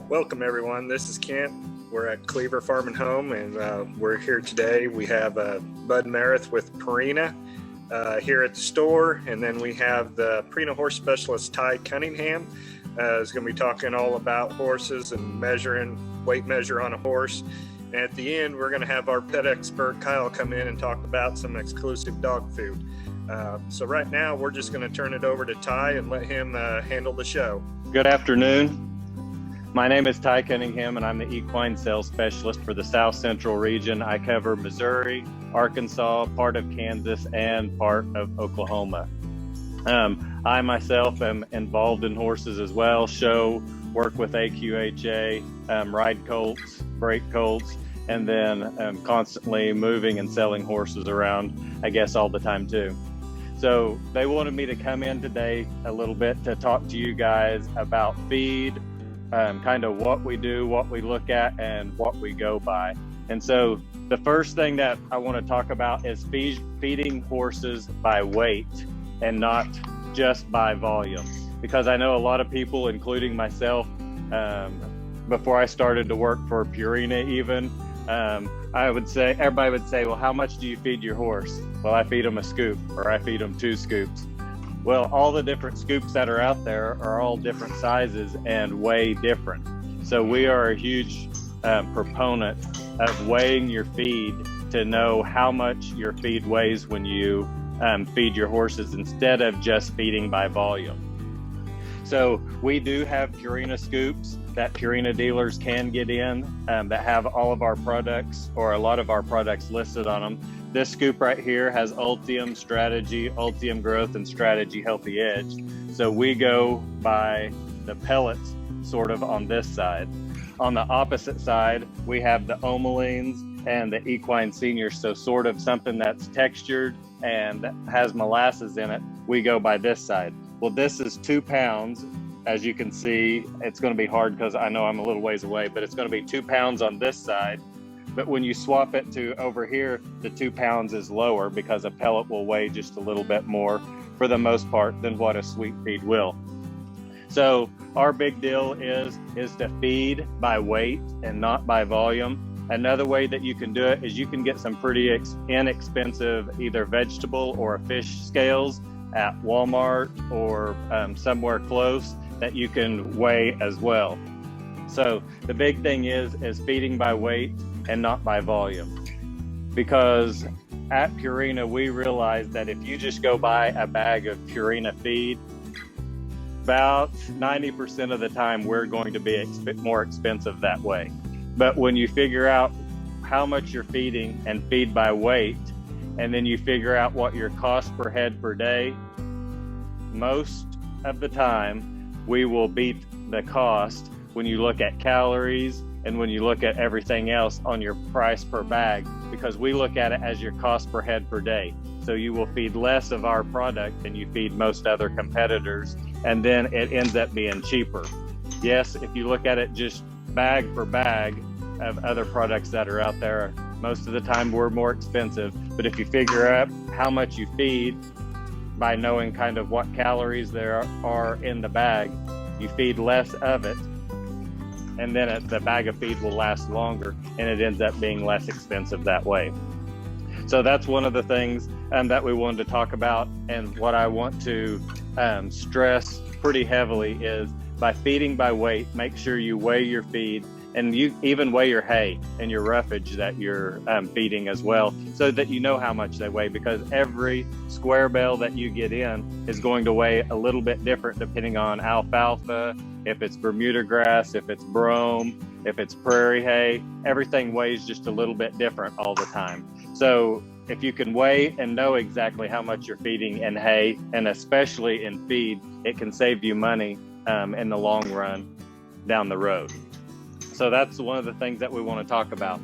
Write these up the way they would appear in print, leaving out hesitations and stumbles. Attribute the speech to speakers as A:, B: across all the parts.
A: Welcome everyone, this is Kent. We're at Cleaver Farm and Home, and we're here today. We have Bud Meredith with Purina here at the store, and then we have the Purina horse specialist Ty Cunningham is going to be talking all about horses and weight measure on a horse. And at the end, we're going to have our pet expert Kyle come in and talk about some exclusive dog food. So right now, we're just going to turn it over to Ty and let him handle the show.
B: Good afternoon. My name is Ty Cunningham, and I'm the equine sales specialist for the South Central region. I cover Missouri, Arkansas, part of Kansas, and part of Oklahoma. I myself am involved in horses as well, work with AQHA, ride colts, break colts, and then constantly moving and selling horses around, I guess, all the time too. So they wanted me to come in today a little bit to talk to you guys about feed, kind of what we do, what we look at, and what we go by. And so the first thing that I want to talk about is feeding horses by weight and not just by volume. Because I know a lot of people, including myself, before I started to work for Purina even, everybody would say, well, how much do you feed your horse? Well, I feed them a scoop, or I feed them 2 scoops. Well, all the different scoops that are out there are all different sizes and weigh different. So we are a huge proponent of weighing your feed to know how much your feed weighs when you feed your horses, instead of just feeding by volume. So we do have Purina scoops that Purina dealers can get in that have all of our products, or a lot of our products, listed on them. This scoop right here has Ultium Strategy, Ultium Growth, and Strategy Healthy Edge. So we go by the pellets sort of on this side. On the opposite side, we have the Omalines and the Equine Seniors. So sort of something that's textured and has molasses in it. We go by this side. Well, this is 2 pounds. As you can see, it's going to be hard because I know I'm a little ways away, but it's going to be 2 pounds on this side. But when you swap it to over here, the 2 pounds is lower because a pellet will weigh just a little bit more for the most part than what a sweet feed will. So our big deal is to feed by weight and not by volume. Another way that you can do it is you can get some pretty inexpensive either vegetable or fish scales at Walmart or somewhere close that you can weigh as well. So the big thing is feeding by weight and not by volume. Because at Purina, we realize that if you just go buy a bag of Purina feed, about 90% of the time we're going to be more expensive that way. But when you figure out how much you're feeding and feed by weight, and then you figure out what your cost per head per day, most of the time we will beat the cost when you look at calories and when you look at everything else on your price per bag, because we look at it as your cost per head per day. So you will feed less of our product than you feed most other competitors, and then it ends up being cheaper. Yes, if you look at it just bag for bag of other products that are out there, most of the time we're more expensive. But if you figure out how much you feed by knowing kind of what calories there are in the bag, you feed less of it, and then the bag of feed will last longer, and it ends up being less expensive that way. So that's one of the things that we wanted to talk about. And what I want to stress pretty heavily is, by feeding by weight, make sure you weigh your feed, and you even weigh your hay and your roughage that you're feeding as well, so that you know how much they weigh, because every square bale that you get in is going to weigh a little bit different depending on alfalfa, if it's Bermuda grass, if it's brome, if it's prairie hay. Everything weighs just a little bit different all the time. So if you can weigh and know exactly how much you're feeding in hay, and especially in feed, it can save you money in the long run down the road. So that's one of the things that we want to talk about.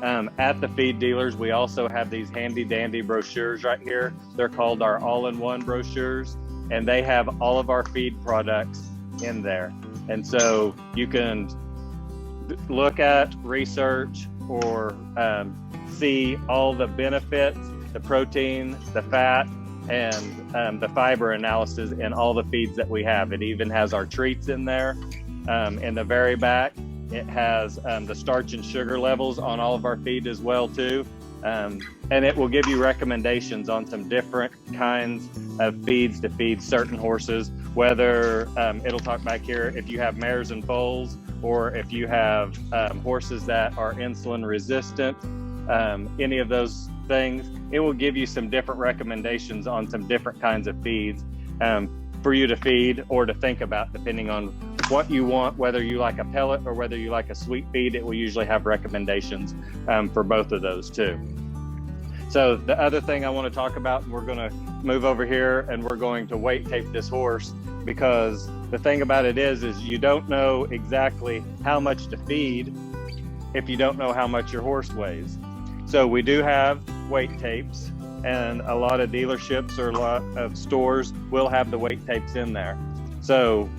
B: At the feed dealers, we also have these handy dandy brochures right here. They're called our all-in-one brochures, and they have all of our feed products in there. And so you can look at, research, or see all the benefits, the protein, the fat, and the fiber analysis in all the feeds that we have. It even has our treats in there. In the very back, it has the starch and sugar levels on all of our feed as well too. And it will give you recommendations on some different kinds of feeds to feed certain horses, whether it'll talk back here if you have mares and foals, or if you have horses that are insulin resistant, any of those things. It will give you some different recommendations on some different kinds of feeds for you to feed or to think about, depending on what you want, whether you like a pellet or whether you like a sweet feed. It will usually have recommendations for both of those too. So the other thing I want to talk about, and we're going to move over here and we're going to weight tape this horse, because the thing about it is you don't know exactly how much to feed if you don't know how much your horse weighs. So we do have weight tapes, and a lot of dealerships or a lot of stores will have the weight tapes in there. So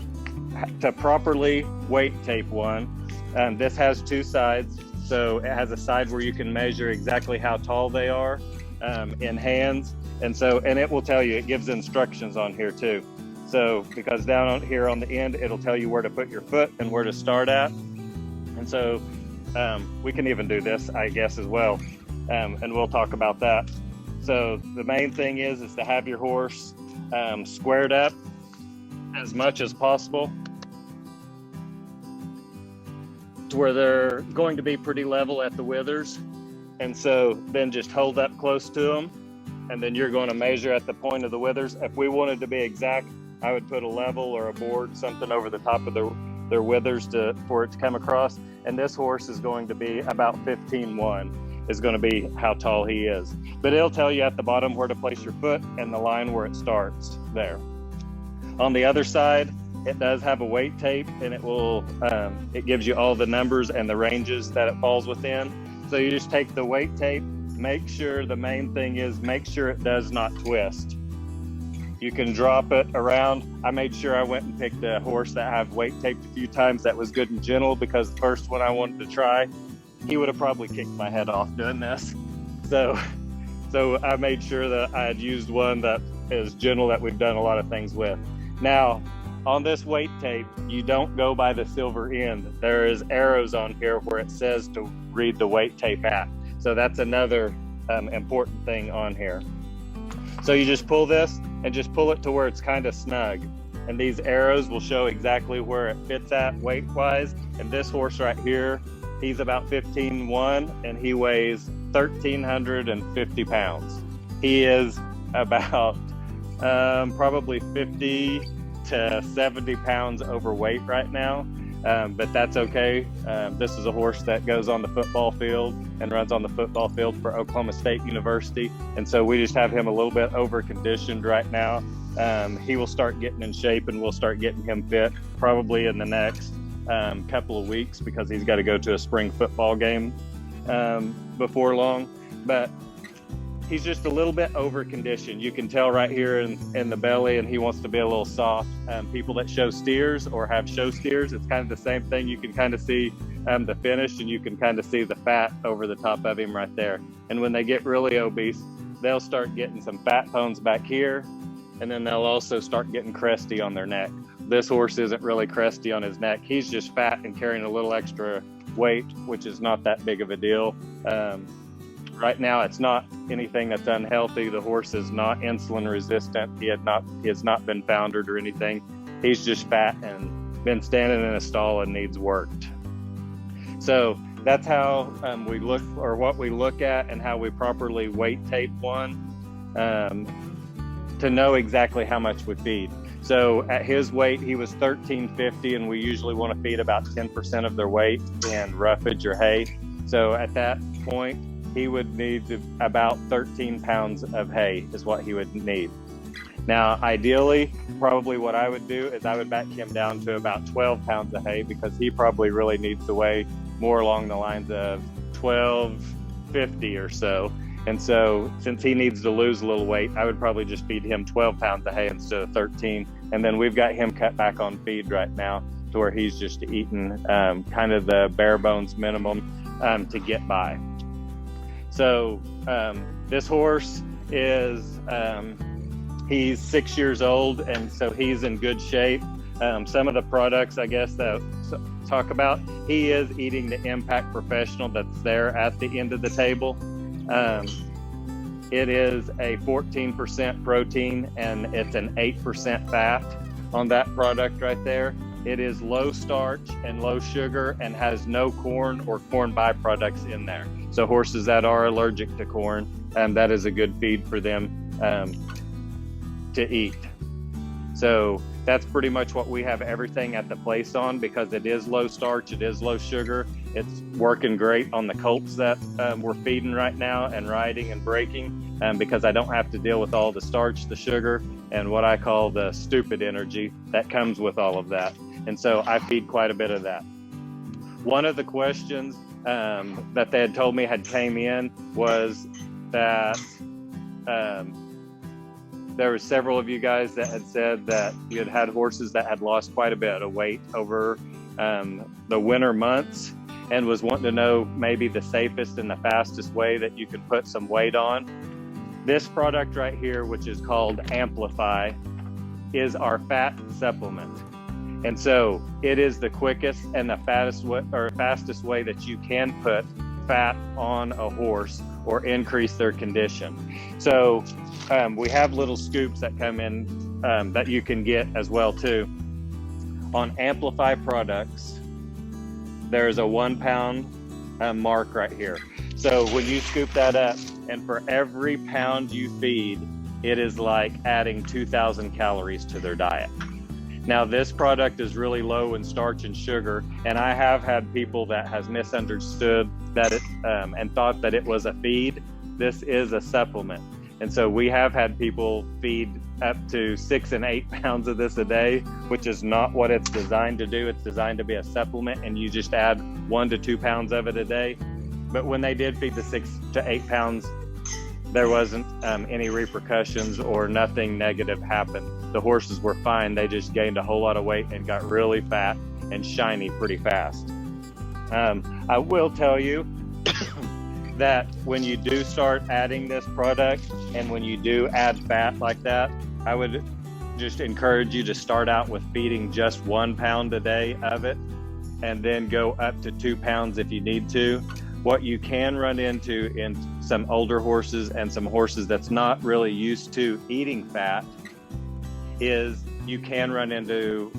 B: to properly weight tape one, this has two sides. So it has a side where you can measure exactly how tall they are in hands. And it will tell you, it gives instructions on here too. So because down on here on the end, it'll tell you where to put your foot and where to start at. And so we can even do this, I guess, as well. And we'll talk about that. So the main thing is to have your horse squared up as much as possible to where they're going to be pretty level at the withers. And so then just hold up close to them, and then you're going to measure at the point of the withers. If we wanted to be exact, I would put a level or a board, something over the top of their withers for it to come across. And this horse is going to be about 15.1 is going to be how tall he is. But it'll tell you at the bottom where to place your foot and the line where it starts there. On the other side, it does have a weight tape, and it gives you all the numbers and the ranges that it falls within. So you just take the weight tape, the main thing is make sure it does not twist. You can drop it around. I made sure I went and picked a horse that I've weight taped a few times that was good and gentle, because the first one I wanted to try, he would have probably kicked my head off doing this. So I made sure that I had used one that is gentle, that we've done a lot of things with. Now, on this weight tape, you don't go by the silver end. There is arrows on here where it says to read the weight tape at. So that's another important thing on here. So you just pull this and just pull it to where it's kind of snug. And these arrows will show exactly where it fits at weight-wise. And this horse right here, he's about 15.1, and he weighs 1,350 pounds. He is about probably 50 to 70 pounds overweight right now, but that's okay. This is a horse that goes on the football field and runs on the football field for Oklahoma State University, and so we just have him a little bit over-conditioned right now. He will start getting in shape, and we'll start getting him fit probably in the next couple of weeks, because he's got to go to a spring football game before long. But he's just a little bit over conditioned. You can tell right here in the belly, and he wants to be a little soft. People that show steers or have show steers, it's kind of the same thing. You can kind of see the finish, and you can kind of see the fat over the top of him right there. And when they get really obese, they'll start getting some fat bones back here, and then they'll also start getting cresty on their neck. This horse isn't really cresty on his neck. He's just fat and carrying a little extra weight, which is not that big of a deal. Right now, it's not anything that's unhealthy. The horse is not insulin resistant. He has not been foundered or anything. He's just fat and been standing in a stall and needs worked. So that's how we look, or what we look at, and how we properly weight tape one to know exactly how much we feed. So at his weight, he was 1,350, and we usually want to feed about 10% of their weight in roughage or hay. So at that point, he would need about 13 pounds of hay is what he would need. Now, ideally, probably what I would do is I would back him down to about 12 pounds of hay, because he probably really needs to weigh more along the lines of 1250 or so. And so since he needs to lose a little weight, I would probably just feed him 12 pounds of hay instead of 13. And then we've got him cut back on feed right now to where he's just eating kind of the bare bones minimum to get by. So this horse is, he's 6 years old, and so he's in good shape. some of the products, I guess, that talk about, he is eating the Impact Professional that's there at the end of the table. It is a 14% protein and it's an 8% fat on that product right there. It is low starch and low sugar and has no corn or corn byproducts in there. So horses that are allergic to corn, that is a good feed for them to eat. So that's pretty much what we have everything at the place on, because it is low starch, it is low sugar. It's working great on the colts that we're feeding right now and riding and breaking, because I don't have to deal with all the starch, the sugar, and what I call the stupid energy that comes with all of that. And so I feed quite a bit of that. One of the questions that they had told me had came in was that there were several of you guys that had said that you had had horses that had lost quite a bit of weight over the winter months, and was wanting to know maybe the safest and the fastest way that you can put some weight on. This product right here, which is called Amplify, is our fat supplement. And so it is the quickest and the fastest way that you can put fat on a horse or increase their condition. So we have little scoops that come in that you can get as well too. On Amplify products, there is a 1 pound mark right here. So when you scoop that up, and for every pound you feed, it is like adding 2,000 calories to their diet. Now, this product is really low in starch and sugar, and I have had people that has misunderstood that it and thought that it was a feed. This is a supplement. And so we have had people feed up to 6 and 8 pounds of this a day, which is not what it's designed to do. It's designed to be a supplement, and you just add 1 to 2 pounds of it a day. But when they did feed the 6 to 8 pounds, there wasn't any repercussions or nothing negative happened. The horses were fine. They just gained a whole lot of weight and got really fat and shiny pretty fast. I will tell you that when you do start adding this product and when you do add fat like that, I would just encourage you to start out with feeding just 1 pound a day of it, and then go up to 2 pounds if you need to. What you can run into in some older horses and some horses that's not really used to eating fat is you can run into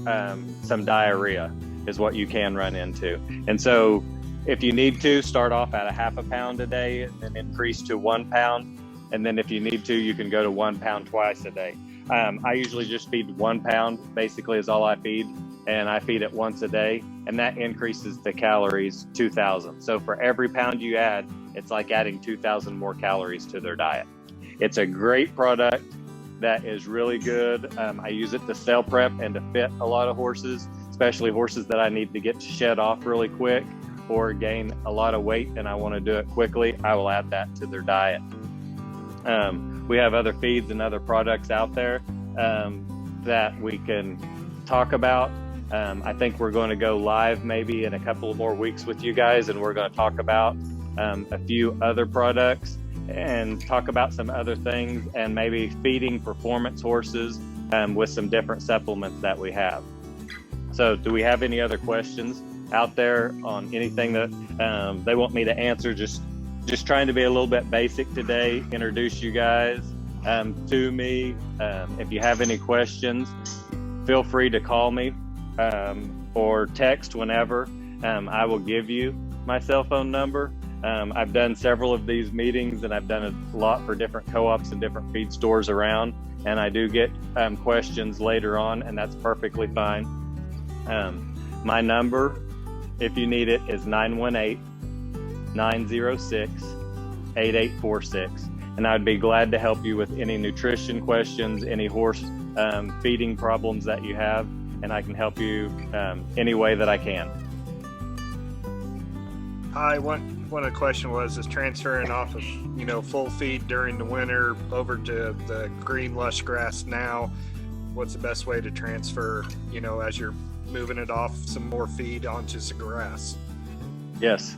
B: some diarrhea is what you can run into. And so if you need to, start off at a 1/2 pound a day and then increase to 1 pound. And then if you need to, you can go to 1 pound twice a day. I usually just feed 1 pound, basically is all I feed. And I feed it once a day, and that increases the calories 2,000. So for every pound you add, it's like adding 2,000 more calories to their diet. It's a great product that is really good. I use it to cell prep and to fit a lot of horses, especially horses that I need to get to shed off really quick or gain a lot of weight and I want to do it quickly. I will add that to their diet. We have other feeds and other products out there that we can talk about. I think we're going to go live maybe in a couple of more weeks with you guys, and we're going to talk about a few other products and talk about some other things, and maybe feeding performance horses with some different supplements that we have. So do we have any other questions out there on anything that they want me to answer? Just trying to be a little bit basic today, introduce you guys to me. If you have any questions, feel free to call me or text whenever. I will give you my cell phone number. I've done several of these meetings, and I've done a lot for different co-ops and different feed stores around, and I do get questions later on, and that's perfectly fine. My number, if you need it, is 918-906-8846, and I'd be glad to help you with any nutrition questions, any horse feeding problems that you have, and I can help you any way that I can.
A: Hi, one of the question was, is transferring off of, full feed during the winter over to the green lush grass now, what's the best way to transfer, as you're moving it off some more feed onto some grass?
B: Yes.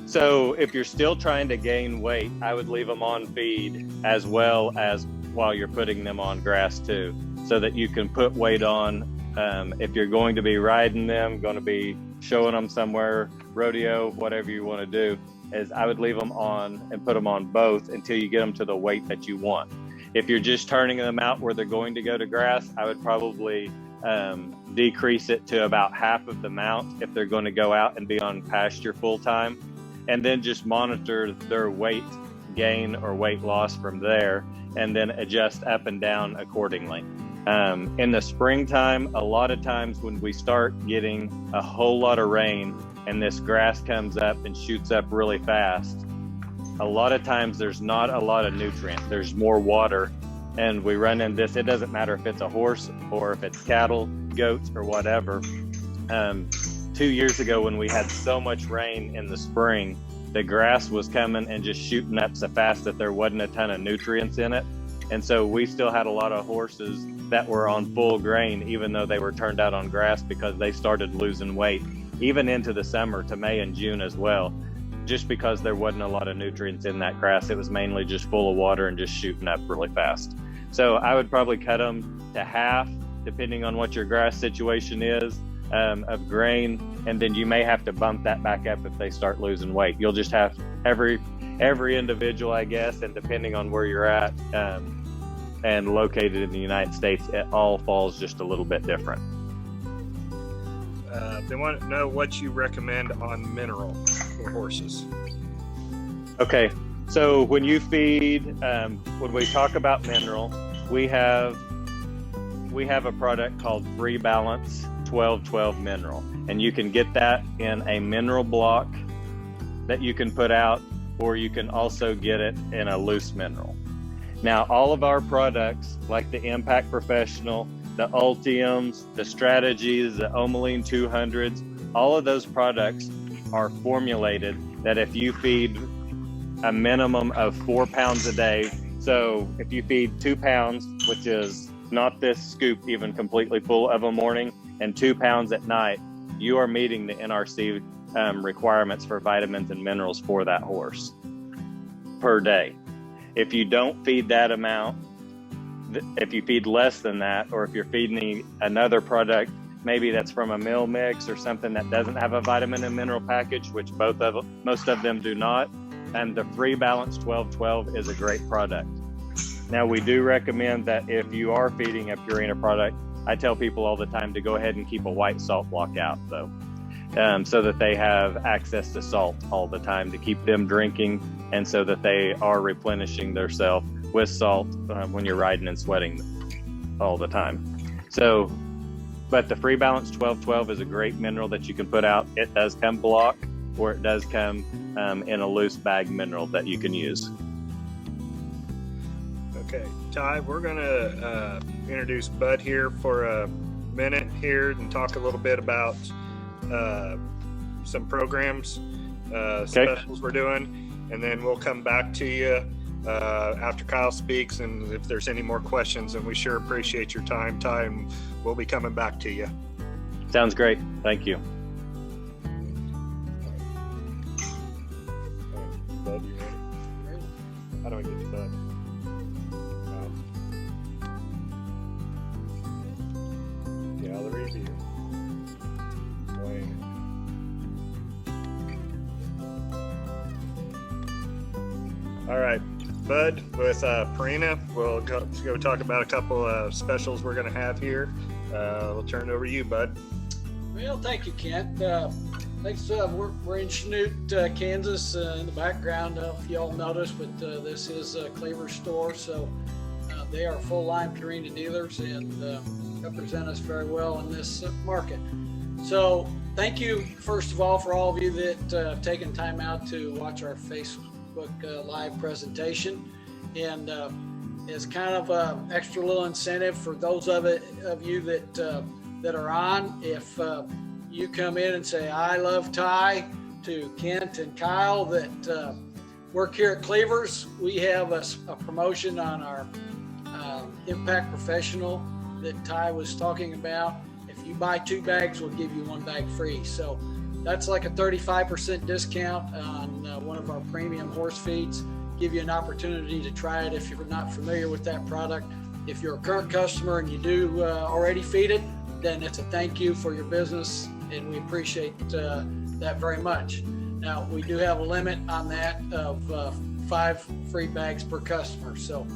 B: So if you're still trying to gain weight, I would leave them on feed as well as while you're putting them on grass too, so that you can put weight on if you're going to be riding them, going to be showing them somewhere, rodeo, whatever you want to do, is I would leave them on and put them on both until you get them to the weight that you want. If you're just turning them out where they're going to go to grass, I would probably decrease it to about half of the mount if they're going to go out and be on pasture full time, and then just monitor their weight gain or weight loss from there, and then adjust up and down accordingly. In the springtime, a lot of times when we start getting a whole lot of rain and this grass comes up and shoots up really fast, a lot of times there's not a lot of nutrient. There's more water, and we run into this. It doesn't matter if it's a horse or if it's cattle, goats, or whatever. 2 years ago when we had so much rain in the spring, the grass was coming and just shooting up so fast that there wasn't a ton of nutrients in it. And so we still had a lot of horses that were on full grain, even though they were turned out on grass, because they started losing weight, even into the summer to May and June as well, just because there wasn't a lot of nutrients in that grass. It was mainly just full of water and just shooting up really fast. So I would probably cut them to half, depending on what your grass situation is, of grain, and then you may have to bump that back up if they start losing weight. You'll just have every individual, I guess, and depending on where you're at and located in the United States, it all falls just a little bit different.
A: They want to know what you recommend on mineral for horses.
B: Okay, so when you feed, when we talk about mineral, we have a product called Free Balance 12-12 Mineral, and you can get that in a mineral block that you can put out, or you can also get it in a loose mineral. Now, all of our products, like the Impact Professional, the Ultiums, the Strategies, the Omeline 200s, all of those products are formulated that if you feed a minimum of 4 pounds a day, so if you feed 2 pounds, which is not this scoop even completely full of a morning, and 2 pounds at night, you are meeting the NRC requirements for vitamins and minerals for that horse per day. If you don't feed that amount, if you feed less than that, or if you're feeding another product, maybe that's from a meal mix or something that doesn't have a vitamin and mineral package, which most of them do not, and the Free Balance 12-12 is a great product. Now, we do recommend that if you are feeding a Purina product, I tell people all the time to go ahead and keep a white salt block out, though, so that they have access to salt all the time to keep them drinking, and so that they are replenishing their self with salt when you're riding and sweating all the time. So, but the Free Balance 12-12 is a great mineral that you can put out. It does come block, or it does come in a loose bag mineral that you can use.
A: Okay, Ty, we're going to introduce Bud here for a minute here and talk a little bit about some programs, specials we're doing, and then we'll come back to you after Kyle speaks, and if there's any more questions. And we sure appreciate your time, Ty, and we'll be coming back to you.
B: Sounds great. Thank you.
A: Bud, you ready? How do I get to Bud? Gallery view. Wayne. All right, Bud, with Purina, we'll go talk about a couple of specials we're going to have here. We'll turn it over to you, Bud.
C: Well, thank you, Kent. Thanks. We're in Chanute, Kansas. In the background, if y'all noticed, but this is a Cleaver store, so they are full-line Purina dealers and represent us very well in this market. So thank you, first of all, for all of you that have taken time out to watch our Facebook live presentation. And as kind of an extra little incentive for those of you that are on, if you come in and say, I love Ty, to Kent and Kyle that work here at Cleaver's, we have a promotion on our Impact Professional that Ty was talking about. If you buy 2 bags, we'll give you 1 bag free. So that's like a 35% discount on one of our premium horse feeds. Give you an opportunity to try it if you're not familiar with that product. If you're a current customer and you do already feed it, then it's a thank you for your business, and we appreciate that very much. Now, we do have a limit on that of 5 free bags per customer, so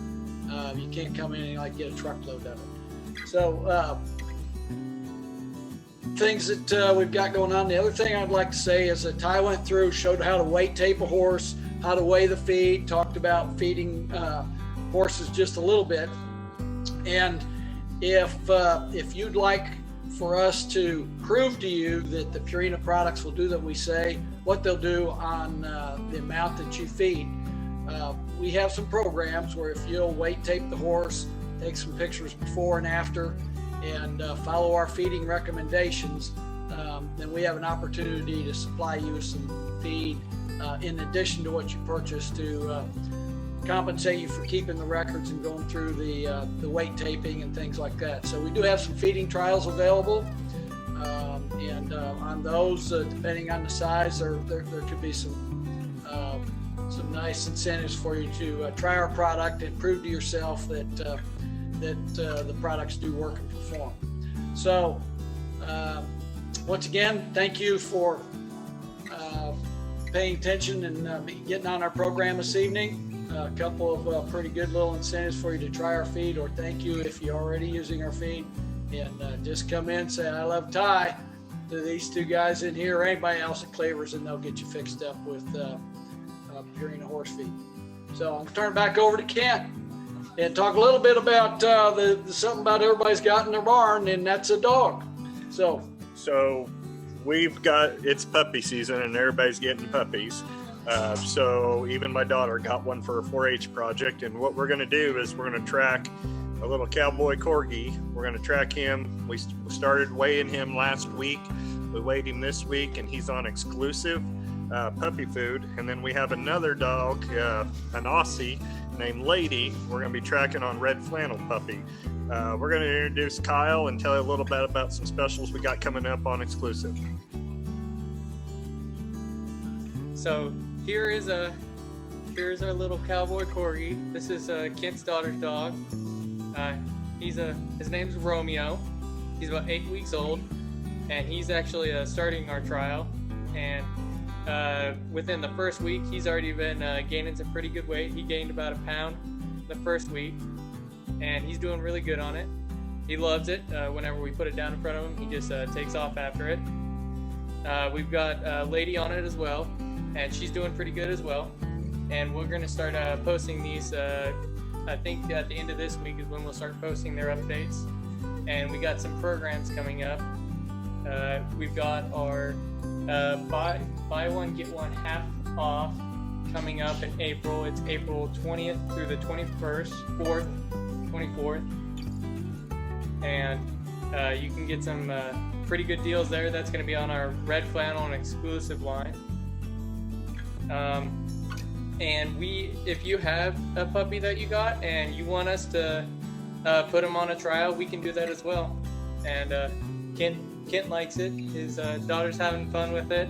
C: you can't come in and like get a truckload of it. So things that we've got going on. The other thing I'd like to say is that Ty went through, showed how to weight tape a horse, how to weigh the feed, talked about feeding horses just a little bit. And if you'd like for us to prove to you that the Purina products will do that we say, what they'll do on the amount that you feed, we have some programs where if you'll weight tape the horse, take some pictures before and after, and follow our feeding recommendations, then we have an opportunity to supply you some feed in addition to what you purchased to compensate you for keeping the records and going through the weight taping and things like that. So we do have some feeding trials available, and on those, depending on the size, there could be some nice incentives for you to try our product and prove to yourself that the products do work and perform. So once again, thank you for paying attention and getting on our program this evening. A couple of pretty good little incentives for you to try our feed, or thank you if you're already using our feed, and just come in and say, I love Ty, to these 2 guys in here or anybody else at Cleaver's, and they'll get you fixed up with Purina horse feed. So I'm gonna turn it back over to Kent and talk a little bit about something about everybody's got in their barn, and that's a dog. So
A: we've got, it's puppy season and everybody's getting puppies. So even my daughter got one for a 4-H project, and what we're going to do is we're going to track a little cowboy corgi. We're going to track him. We started weighing him last week. We weighed him this week, and he's on exclusive puppy food. And then we have another dog, an Aussie named Lady. We're going to be tracking on red flannel puppy. We're going to introduce Kyle and tell you a little bit about some specials we got coming up on exclusive.
D: So here's our little cowboy corgi. This is Kent's daughter's dog. His name's Romeo. He's about 8 weeks old, and he's actually starting our trial. And within the first week, he's already been gaining some pretty good weight. He gained about a pound the first week, and he's doing really good on it. He loves it. Whenever we put it down in front of him, he just takes off after it. We've got Lady on it as well, and she's doing pretty good as well. And we're going to start posting these, I think at the end of this week is when we'll start posting their updates. And we got some programs coming up. We've got our buy one, get one half off coming up in April. It's April 20th through the 24th. And you can get some pretty good deals there. That's going to be on our red flannel and exclusive line. And if you have a puppy that you got and you want us to put him on a trial, we can do that as well. And Kent likes it. His daughter's having fun with it.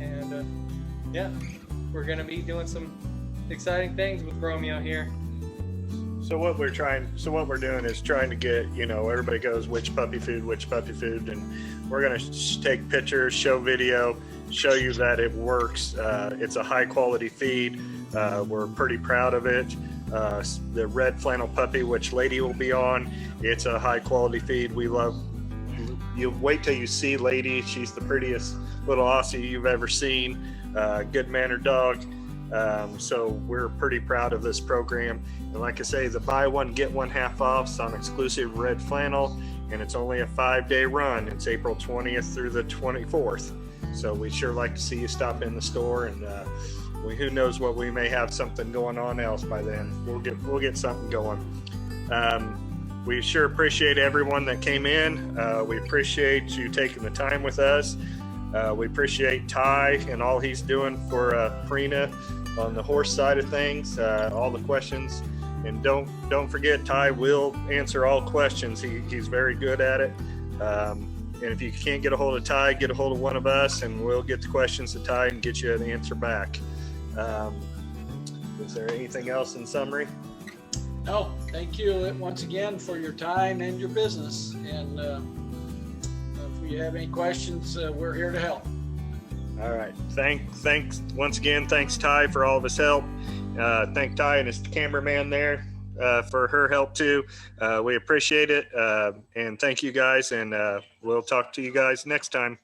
D: And yeah, we're gonna be doing some exciting things with Romeo here.
A: So what we're doing is trying to get, everybody goes, which puppy food, and we're going to take pictures, show video, show you that it works. It's a high quality feed. We're pretty proud of it. The red flannel puppy, which Lady will be on, it's a high quality feed. We love, you wait till you see Lady. She's the prettiest little Aussie you've ever seen. Good mannered dog. So we're pretty proud of this program. And like I say, the buy one, get one half off's on exclusive red flannel, and it's only a 5-day run. It's April 20th through the 24th. So we sure like to see you stop in the store, and who knows what, we may have something going on else by then. We'll get something going. We sure appreciate everyone that came in. We appreciate you taking the time with us. We appreciate Ty and all he's doing for Purina on the horse side of things, all the questions. And don't forget, Ty will answer all questions. He's very good at it. And if you can't get a hold of Ty, get a hold of one of us, and we'll get the questions to Ty and get you an answer back. Is there anything else in summary?
C: No, thank you once again for your time and your business. And if you have any questions, we're here to help.
A: All right. Thanks once again. Thanks, Ty, for all of his help. Thank Ty and his cameraman there for her help too. We appreciate it. And thank you guys. And we'll talk to you guys next time.